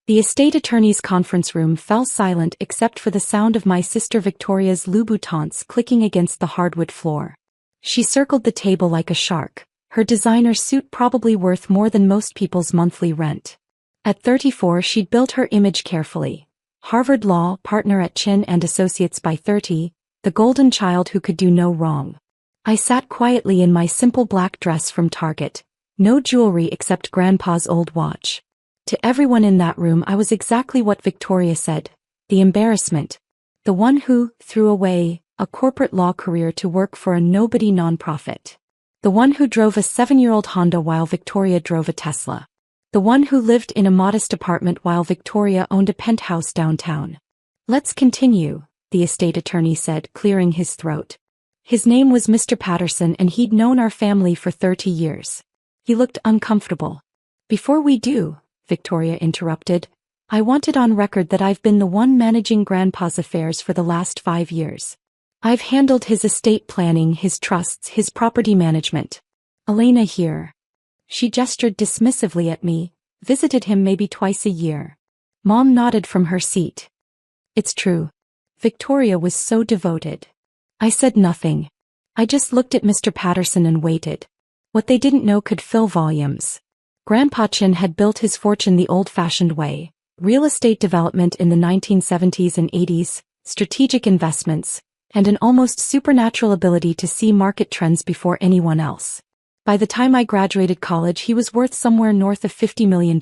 The estate attorney's conference room fell silent except for the sound of my sister Victoria's Louboutins clicking against the hardwood floor. She circled the table like a shark, her designer suit probably worth more than most people's monthly rent. At 34 she'd built her image carefully. Harvard Law partner at Chin and Associates by 30, the golden child who could do no wrong. I sat quietly in my simple black dress from Target, no jewelry except Grandpa's old watch. To everyone in that room I was exactly what Victoria said, the embarrassment. The one who threw away a corporate law career to work for a nobody nonprofit. The one who drove a 7-year-old Honda while Victoria drove a Tesla. The one who lived in a modest apartment while Victoria owned a penthouse downtown. Let's continue, the estate attorney said, clearing his throat. His name was Mr. Patterson and he'd known our family for 30 years. He looked uncomfortable. Before we do, Victoria interrupted, I wanted on record that I've been the one managing Grandpa's affairs for the last 5 years. I've handled his estate planning, his trusts, his property management. Elena here. She gestured dismissively at me, visited him maybe twice a year. Mom nodded from her seat. It's true. Victoria was so devoted. I said nothing. I just looked at Mr. Patterson and waited. What they didn't know could fill volumes. Grandpa Chin had built his fortune the old-fashioned way. Real estate development in the 1970s and 80s, strategic investments, and an almost supernatural ability to see market trends before anyone else. By the time I graduated college he was worth somewhere north of $50 million.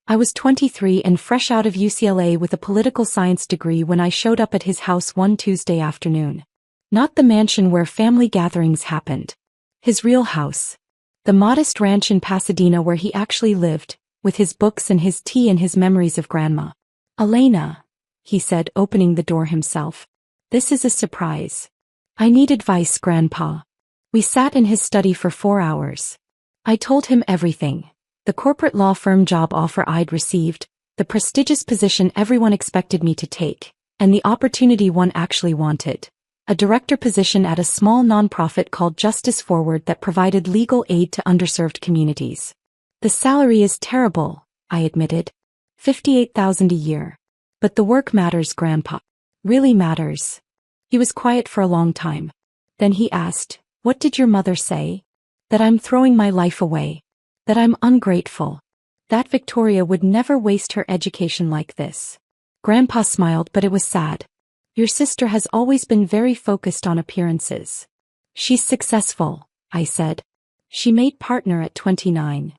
I was 23 and fresh out of UCLA with a political science degree when I showed up at his house one Tuesday afternoon. Not the mansion where family gatherings happened. His real house. The modest ranch in Pasadena where he actually lived, with his books and his tea and his memories of Grandma. Elena, he said, opening the door himself. This is a surprise. I need advice, Grandpa. We sat in his study for 4 hours. I told him everything. The corporate law firm job offer I'd received, the prestigious position everyone expected me to take, and the opportunity one actually wanted. A director position at a small nonprofit called Justice Forward that provided legal aid to underserved communities. The salary is terrible, I admitted. $58,000 a year. But the work matters, Grandpa. Really matters. He was quiet for a long time. Then he asked, what did your mother say? That I'm throwing my life away. That I'm ungrateful. That Victoria would never waste her education like this. Grandpa smiled, but it was sad. Your sister has always been very focused on appearances. She's successful, I said. She made partner at 29.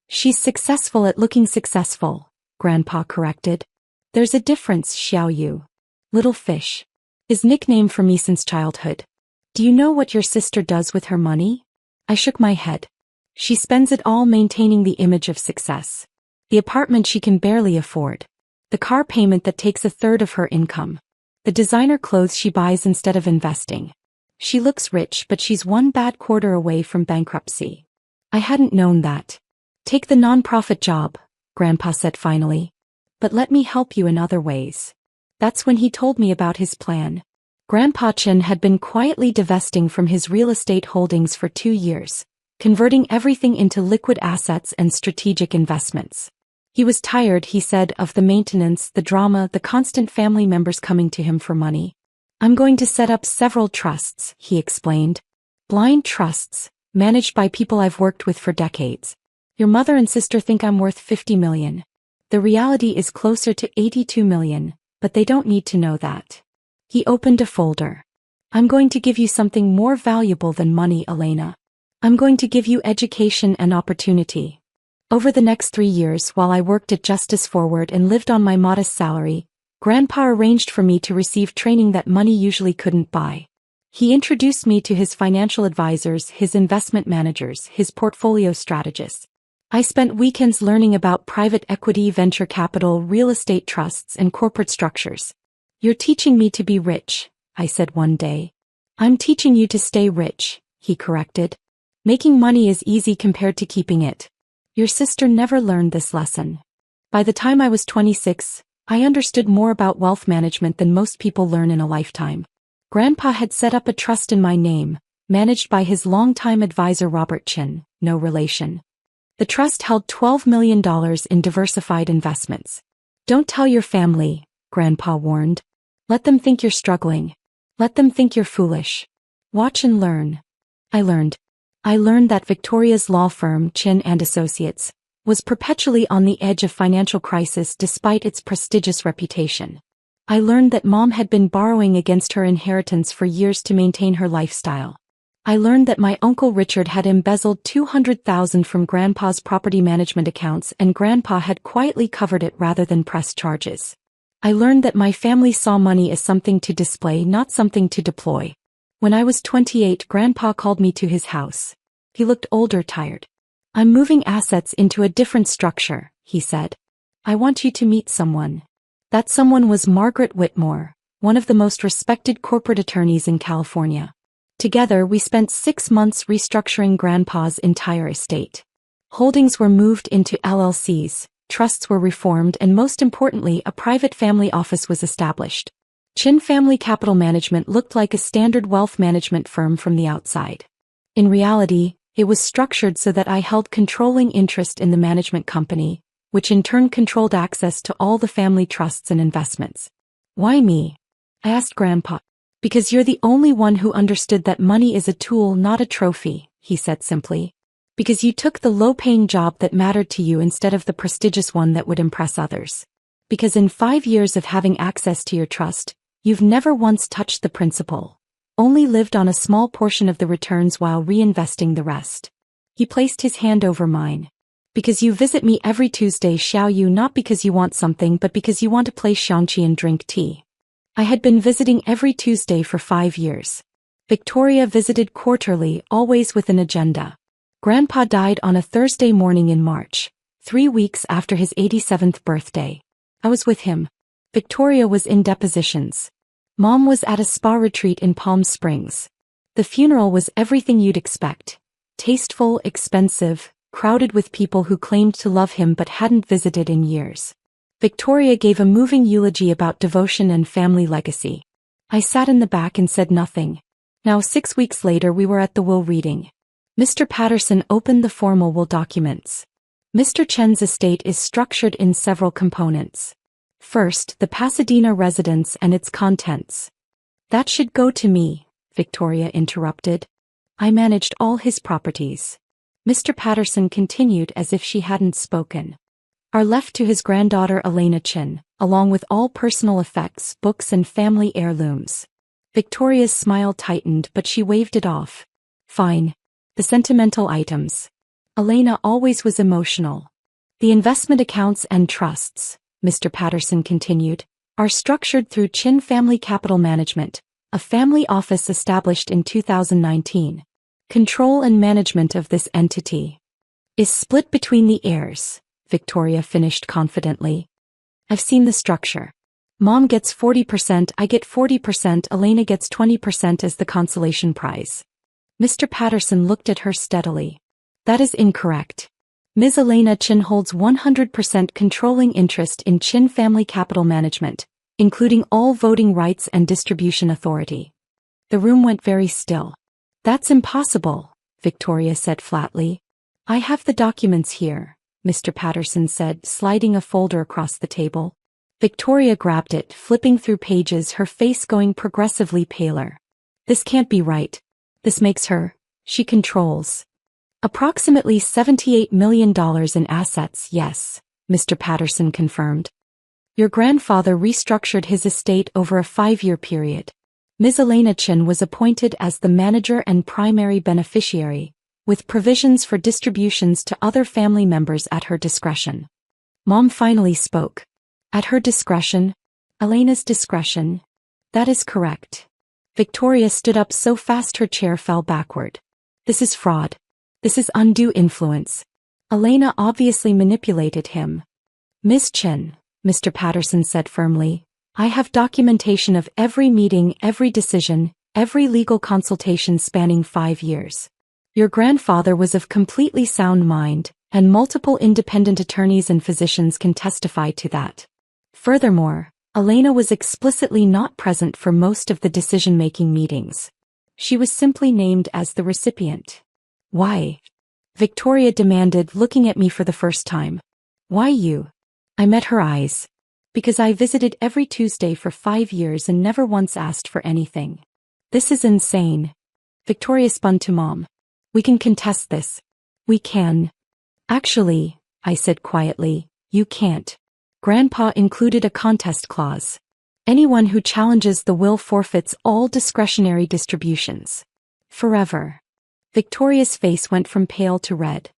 She's successful at looking successful, Grandpa corrected. There's a difference, Xiao Yu. Little fish. His nickname for me since childhood. Do you know what your sister does with her money? I shook my head. She spends it all maintaining the image of success. The apartment she can barely afford. The car payment that takes 1/3 of her income. The designer clothes she buys instead of investing. She looks rich, but she's one bad quarter away from bankruptcy. I hadn't known that. Take the nonprofit job, Grandpa said finally. But let me help you in other ways. That's when he told me about his plan. Grandpa Chin had been quietly divesting from his real estate holdings for 2 years, converting everything into liquid assets and strategic investments. He was tired, he said, of the maintenance, the drama, the constant family members coming to him for money. I'm going to set up several trusts, he explained. Blind trusts, managed by people I've worked with for decades. Your mother and sister think I'm worth $50 million. The reality is closer to $82 million, but they don't need to know that. He opened a folder. I'm going to give you something more valuable than money, Elena. I'm going to give you education and opportunity. Over the next 3 years, while I worked at Justice Forward and lived on my modest salary, Grandpa arranged for me to receive training that money usually couldn't buy. He introduced me to his financial advisors, his investment managers, his portfolio strategists. I spent weekends learning about private equity, venture capital, real estate trusts, and corporate structures. You're teaching me to be rich, I said one day. I'm teaching you to stay rich, he corrected. Making money is easy compared to keeping it. Your sister never learned this lesson. By the time I was 26, I understood more about wealth management than most people learn in a lifetime. Grandpa had set up a trust in my name, managed by his longtime advisor Robert Chin, no relation. The trust held $12 million in diversified investments. Don't tell your family, Grandpa warned. Let them think you're struggling. Let them think you're foolish. Watch and learn. I learned. I learned that Victoria's law firm, Chin and Associates, was perpetually on the edge of financial crisis despite its prestigious reputation. I learned that Mom had been borrowing against her inheritance for years to maintain her lifestyle. I learned that my Uncle Richard had embezzled $200,000 from Grandpa's property management accounts and Grandpa had quietly covered it rather than press charges. I learned that my family saw money as something to display, not something to deploy. When I was 28, Grandpa called me to his house. He looked older, tired. I'm moving assets into a different structure, he said. I want you to meet someone. That someone was Margaret Whitmore, one of the most respected corporate attorneys in California. Together, we spent 6 months restructuring Grandpa's entire estate. Holdings were moved into LLCs, trusts were reformed, and most importantly, a private family office was established. Chin Family Capital Management looked like a standard wealth management firm from the outside. In reality, it was structured so that I held controlling interest in the management company, which in turn controlled access to all the family trusts and investments. Why me? I asked Grandpa. Because you're the only one who understood that money is a tool, not a trophy, he said simply. Because you took the low-paying job that mattered to you instead of the prestigious one that would impress others. Because in 5 years of having access to your trust, you've never once touched the principal, only lived on a small portion of the returns while reinvesting the rest. He placed his hand over mine. Because you visit me every Tuesday, Xiao Yu, not because you want something but because you want to play Shangqi and drink tea. I had been visiting every Tuesday for 5 years. Victoria visited quarterly, always with an agenda. Grandpa died on a Thursday morning in March, 3 weeks after his 87th birthday. I was with him. Victoria was in depositions. Mom was at a spa retreat in Palm Springs. The funeral was everything you'd expect. Tasteful, expensive, crowded with people who claimed to love him but hadn't visited in years. Victoria gave a moving eulogy about devotion and family legacy. I sat in the back and said nothing. Now 6 weeks later we were at the will reading. Mr. Patterson opened the formal will documents. Mr. Chen's estate is structured in several components. First, the Pasadena residence and its contents. That should go to me, Victoria interrupted. I managed all his properties. Mr. Patterson continued as if she hadn't spoken. Are left to his granddaughter Elena Chin, along with all personal effects, books and family heirlooms. Victoria's smile tightened but she waved it off. Fine. The sentimental items. Elena always was emotional. The investment accounts and trusts, Mr. Patterson continued, are structured through Chin Family Capital Management, a family office established in 2019. Control and management of this entity is split between the heirs, Victoria finished confidently. I've seen the structure. Mom gets 40%, I get 40%, Elena gets 20% as the consolation prize. Mr. Patterson looked at her steadily. That is incorrect. Ms. Elena Chin holds 100% controlling interest in Chin Family Capital Management, including all voting rights and distribution authority. The room went very still. That's impossible, Victoria said flatly. I have the documents here, Mr. Patterson said, sliding a folder across the table. Victoria grabbed it, flipping through pages, her face going progressively paler. This can't be right. This makes her, she controls approximately $78 million in assets, yes, Mr. Patterson confirmed. Your grandfather restructured his estate over a 5-year period. Ms. Elena Chin was appointed as the manager and primary beneficiary, with provisions for distributions to other family members at her discretion. Mom finally spoke. At her discretion? Elena's discretion? That is correct. Victoria stood up so fast her chair fell backward. This is fraud. This is undue influence. Elena obviously manipulated him. Ms. Chin, Mr. Patterson said firmly, I have documentation of every meeting, every decision, every legal consultation spanning 5 years. Your grandfather was of completely sound mind, and multiple independent attorneys and physicians can testify to that. Furthermore, Elena was explicitly not present for most of the decision-making meetings. She was simply named as the recipient. Why? Victoria demanded, looking at me for the first time. Why you? I met her eyes. Because I visited every Tuesday for 5 years and never once asked for anything. This is insane. Victoria spun to Mom. We can contest this. We can. Actually, I said quietly, you can't. Grandpa included a contest clause. Anyone who challenges the will forfeits all discretionary distributions. Forever. Victoria's face went from pale to red.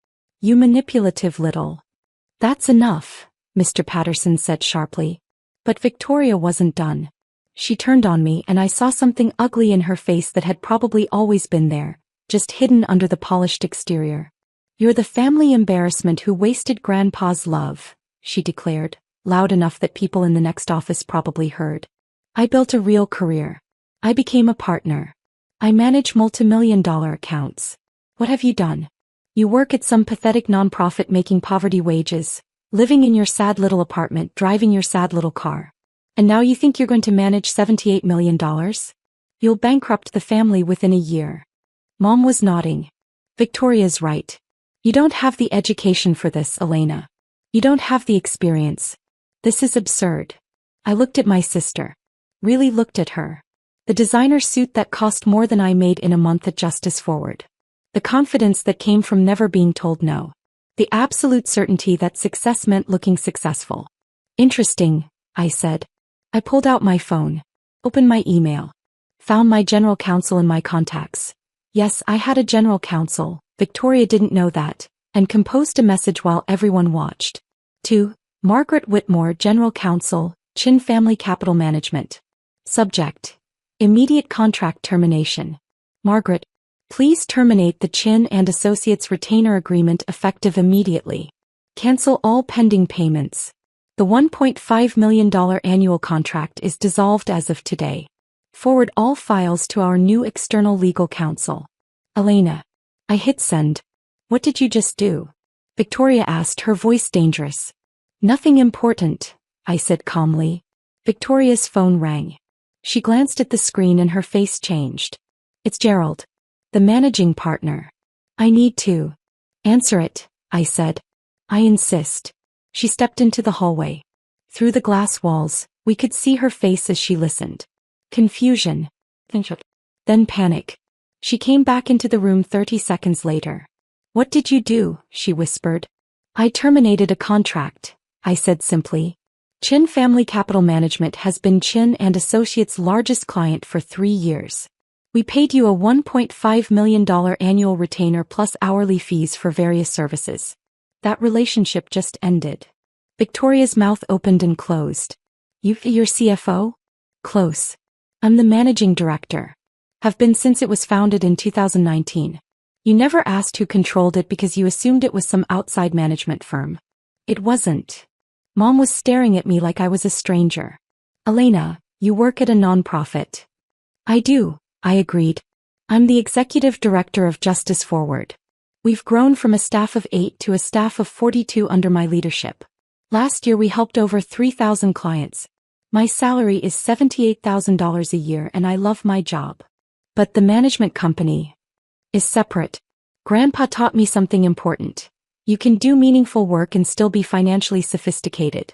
You manipulative little. That's enough, Mr. Patterson said sharply. But Victoria wasn't done. She turned on me and I saw something ugly in her face that had probably always been there, just hidden under the polished exterior. You're the family embarrassment who wasted Grandpa's love, she declared, loud enough that people in the next office probably heard. I built a real career. I became a partner. I manage multi-million-dollar accounts. What have you done? You work at some pathetic nonprofit making poverty wages, living in your sad little apartment, driving your sad little car. And now you think you're going to manage $78 million? You'll bankrupt the family within a year. Mom was nodding. Victoria's right. You don't have the education for this, Elena. You don't have the experience. This is absurd. I looked at my sister. Really looked at her. The designer suit that cost more than I made in a month at Justice Forward. The confidence that came from never being told no. The absolute certainty that success meant looking successful. Interesting, I said. I pulled out my phone. Opened my email. Found my general counsel in my contacts. Yes, I had a general counsel. Victoria didn't know that, and composed a message while everyone watched. To Margaret Whitmore, General Counsel, Chin Family Capital Management. Subject: immediate contract termination. Margaret, please terminate the Chin and Associates retainer agreement effective immediately. Cancel all pending payments. The $1.5 million annual contract is dissolved as of today. Forward all files to our new external legal counsel. Elena. I hit send. What did you just do? Victoria asked, her voice dangerous. Nothing important, I said calmly. Victoria's phone rang. She glanced at the screen and her face changed. It's Gerald. The managing partner. I need to answer it, I said. I insist. She stepped into the hallway. Through the glass walls, we could see her face as she listened. Confusion. Then panic. She came back into the room 30 seconds later. What did you do? She whispered. I terminated a contract, I said simply. Chin Family Capital Management has been Chin and Associates' largest client for 3 years. We paid you a $1.5 million annual retainer plus hourly fees for various services. That relationship just ended. Victoria's mouth opened and closed. You're CFO? Close. I'm the managing director. Have been since it was founded in 2019. You never asked who controlled it because you assumed it was some outside management firm. It wasn't. Mom was staring at me like I was a stranger. Elena, you work at a nonprofit. I do, I agreed. I'm the executive director of Justice Forward. We've grown from a staff of 8 to a staff of 42 under my leadership. Last year we helped over 3,000 clients. My salary is $78,000 a year and I love my job. But the management company is separate. Grandpa taught me something important. You can do meaningful work and still be financially sophisticated.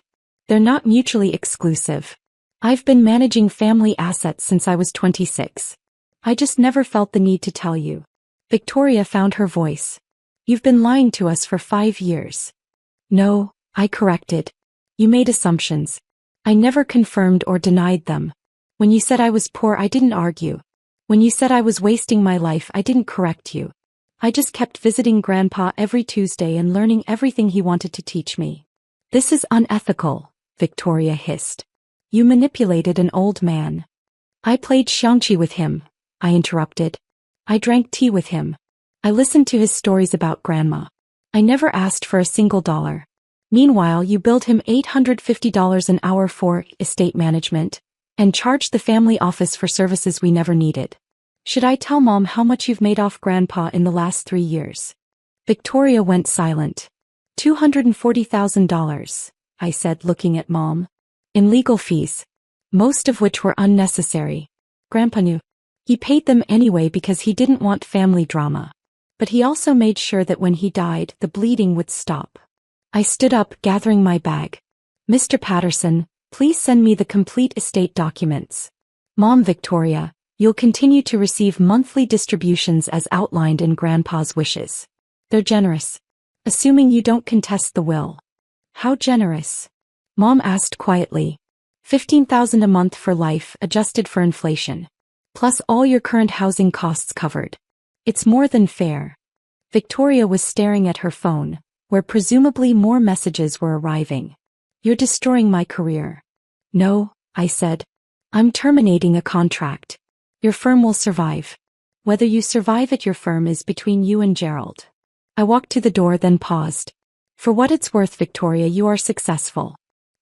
They're not mutually exclusive. I've been managing family assets since I was 26. I just never felt the need to tell you. Victoria found her voice. You've been lying to us for 5 years. No, I corrected. You made assumptions. I never confirmed or denied them. When you said I was poor, I didn't argue. When you said I was wasting my life, I didn't correct you. I just kept visiting Grandpa every Tuesday and learning everything he wanted to teach me. This is unethical, Victoria hissed. You manipulated an old man. I played xiangqi with him, I interrupted. I drank tea with him. I listened to his stories about Grandma. I never asked for a single dollar. Meanwhile, you billed him $850 an hour for estate management, and charged the family office for services we never needed. Should I tell Mom how much you've made off Grandpa in the last 3 years? Victoria went silent. $240,000, I said, looking at Mom. In legal fees. Most of which were unnecessary. Grandpa knew. He paid them anyway because he didn't want family drama. But he also made sure that when he died, the bleeding would stop. I stood up, gathering my bag. Mr. Patterson, Please send me the complete estate documents. Mom Victoria, you'll continue to receive monthly distributions as outlined in Grandpa's wishes. They're generous. Assuming you don't contest the will. How generous? Mom asked quietly. $15,000 a month for life, adjusted for inflation. Plus all your current housing costs covered. It's more than fair. Victoria was staring at her phone, where presumably more messages were arriving. You're destroying my career. No, I said. I'm terminating a contract. Your firm will survive. Whether you survive at your firm is between you and Gerald. I walked to the door, then paused. For what it's worth, Victoria, you are successful.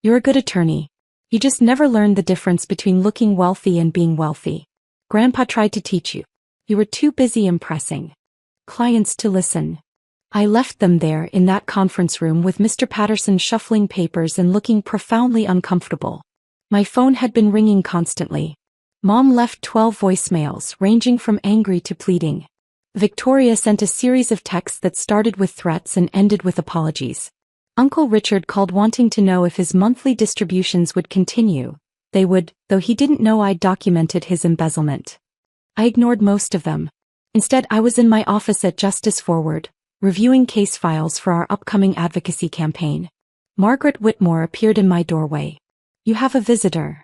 You're a good attorney. You just never learned the difference between looking wealthy and being wealthy. Grandpa tried to teach you. You were too busy impressing clients to listen. I left them there in that conference room with Mr. Patterson shuffling papers and looking profoundly uncomfortable. My phone had been ringing constantly. Mom left 12 voicemails, ranging from angry to pleading. Victoria sent a series of texts that started with threats and ended with apologies. Uncle Richard called wanting to know if his monthly distributions would continue. They would, though he didn't know I'd documented his embezzlement. I ignored most of them. Instead, I was in my office at Justice Forward, reviewing case files for our upcoming advocacy campaign. Margaret Whitmore appeared in my doorway. You have a visitor.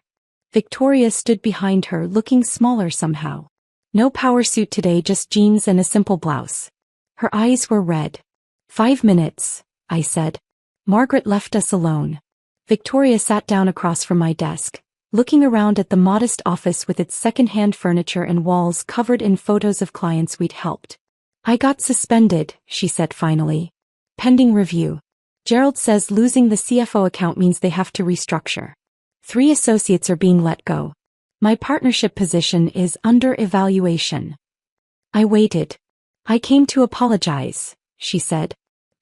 Victoria stood behind her, looking smaller somehow. No power suit today, just jeans and a simple blouse. Her eyes were red. 5 minutes, I said. Margaret left us alone. Victoria sat down across from my desk, looking around at the modest office with its second-hand furniture and walls covered in photos of clients we'd helped. I got suspended, she said finally. Pending review. Gerald says losing the CFO account means they have to restructure. 3 associates are being let go. My partnership position is under evaluation. I waited. I came to apologize, she said.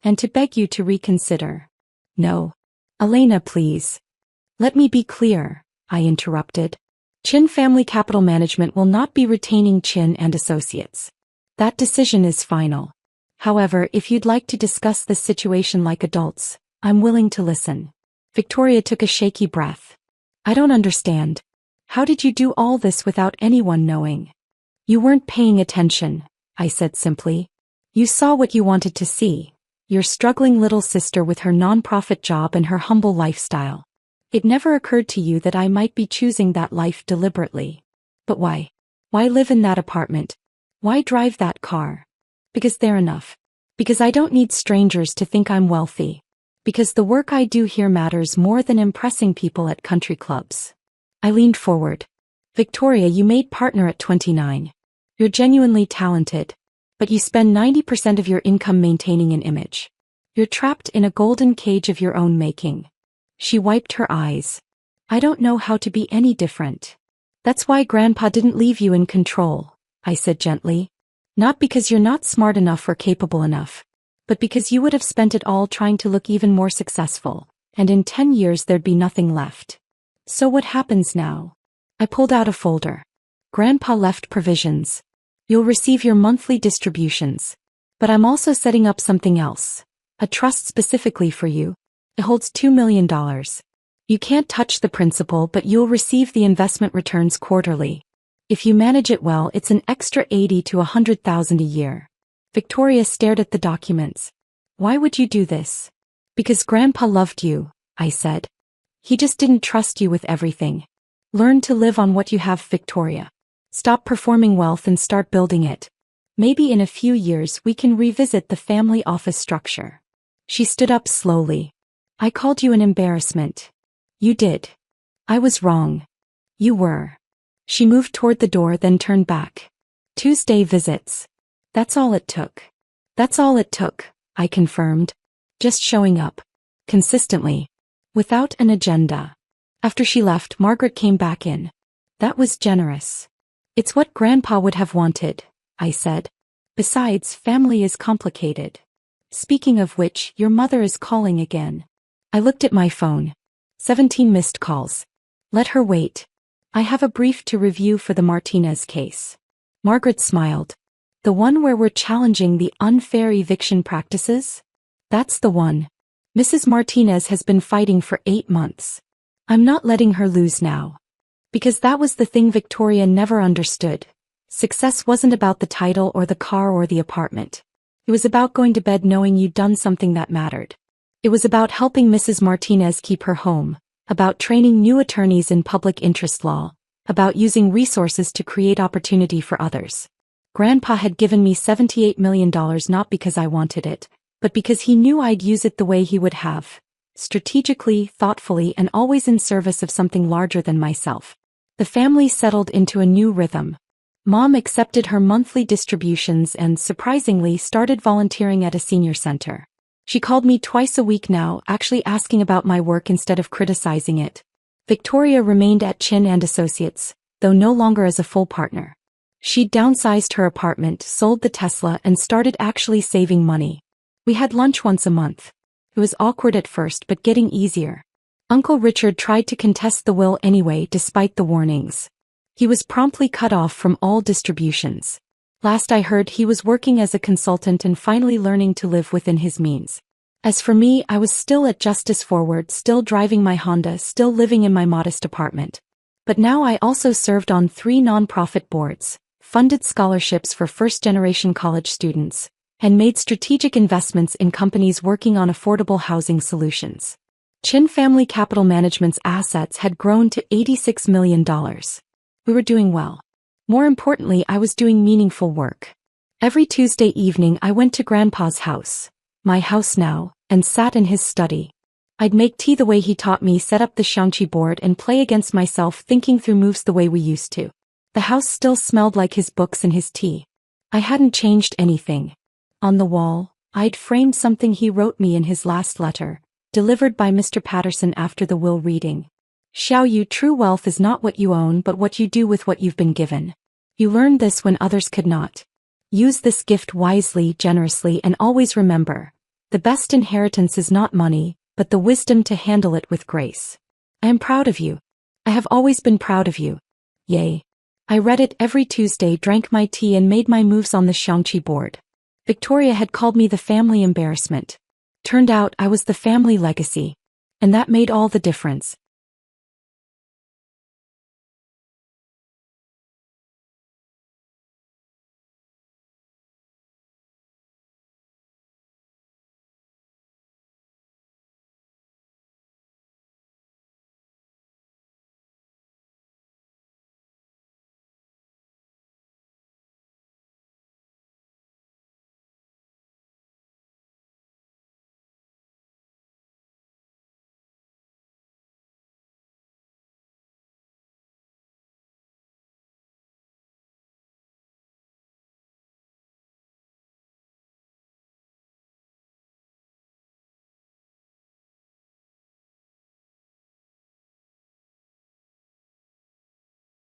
And to beg you to reconsider. No. Elena, please. Let me be clear, I interrupted. Chin Family Capital Management will not be retaining Chin and Associates. That decision is final. However, if you'd like to discuss this situation like adults, I'm willing to listen. Victoria took a shaky breath. I don't understand. How did you do all this without anyone knowing? You weren't paying attention, I said simply. You saw what you wanted to see. Your struggling little sister with her nonprofit job and her humble lifestyle. It never occurred to you that I might be choosing that life deliberately. But why? Why live in that apartment? Why drive that car? Because they're enough. Because I don't need strangers to think I'm wealthy. Because the work I do here matters more than impressing people at country clubs. I leaned forward. Victoria, you made partner at 29. You're genuinely talented. But you spend 90% of your income maintaining an image. You're trapped in a golden cage of your own making. She wiped her eyes. I don't know how to be any different. That's why Grandpa didn't leave you in control, I said gently. Not because you're not smart enough or capable enough, but because you would have spent it all trying to look even more successful, and in 10 years there'd be nothing left. So what happens now? I pulled out a folder. Grandpa left provisions. You'll receive your monthly distributions. But I'm also setting up something else. A trust specifically for you. It holds $2 million. You can't touch the principal, but you'll receive the investment returns quarterly. If you manage it well, it's an extra $80,000 to $100,000 a year. Victoria stared at the documents. Why would you do this? Because Grandpa loved you, I said. He just didn't trust you with everything. Learn to live on what you have, Victoria. Stop performing wealth and start building it. Maybe in a few years we can revisit the family office structure. She stood up slowly. I called you an embarrassment. You did. I was wrong. You were. She moved toward the door, then turned back. Tuesday visits. That's all it took. That's all it took, I confirmed. Just showing up. Consistently. Without an agenda. After she left, Margaret came back in. That was generous. It's what Grandpa would have wanted, I said. Besides, family is complicated. Speaking of which, your mother is calling again. I looked at my phone. 17 missed calls. Let her wait. I have a brief to review for the Martinez case. Margaret smiled. The one where we're challenging the unfair eviction practices? That's the one. Mrs. Martinez has been fighting for 8 months. I'm not letting her lose now. Because that was the thing Victoria never understood. Success wasn't about the title or the car or the apartment. It was about going to bed knowing you'd done something that mattered. It was about helping Mrs. Martinez keep her home, about training new attorneys in public interest law, about using resources to create opportunity for others. Grandpa had given me $78 million not because I wanted it, but because he knew I'd use it the way he would have. Strategically, thoughtfully, and always in service of something larger than myself. The family settled into a new rhythm. Mom accepted her monthly distributions and, surprisingly, started volunteering at a senior center. She called me twice a week now, actually asking about my work instead of criticizing it. Victoria remained at Chin and Associates, though no longer as a full partner. She'd downsized her apartment, sold the Tesla, and started actually saving money. We had lunch once a month. It was awkward at first but getting easier. Uncle Richard tried to contest the will anyway despite the warnings. He was promptly cut off from all distributions. Last I heard he was working as a consultant and finally learning to live within his means. As for me, I was still at Justice Forward, still driving my Honda, still living in my modest apartment. But now I also served on 3 nonprofit boards, funded scholarships for first-generation college students, and made strategic investments in companies working on affordable housing solutions. Chin Family Capital Management's assets had grown to $86 million. We were doing well. More importantly, I was doing meaningful work. Every Tuesday evening I went to Grandpa's house, my house now, and sat in his study. I'd make tea the way he taught me, set up the xiangqi board and play against myself, thinking through moves the way we used to. The house still smelled like his books and his tea. I hadn't changed anything. On the wall, I'd framed something he wrote me in his last letter, delivered by Mr. Patterson after the will reading. Xiao Yu, true wealth is not what you own but what you do with what you've been given. You learned this when others could not. Use this gift wisely, generously, and always remember, the best inheritance is not money, but the wisdom to handle it with grace. I am proud of you. I have always been proud of you. Yay. I read it every Tuesday, drank my tea and made my moves on the xiangqi board. Victoria had called me the family embarrassment. Turned out I was the family legacy. And that made all the difference.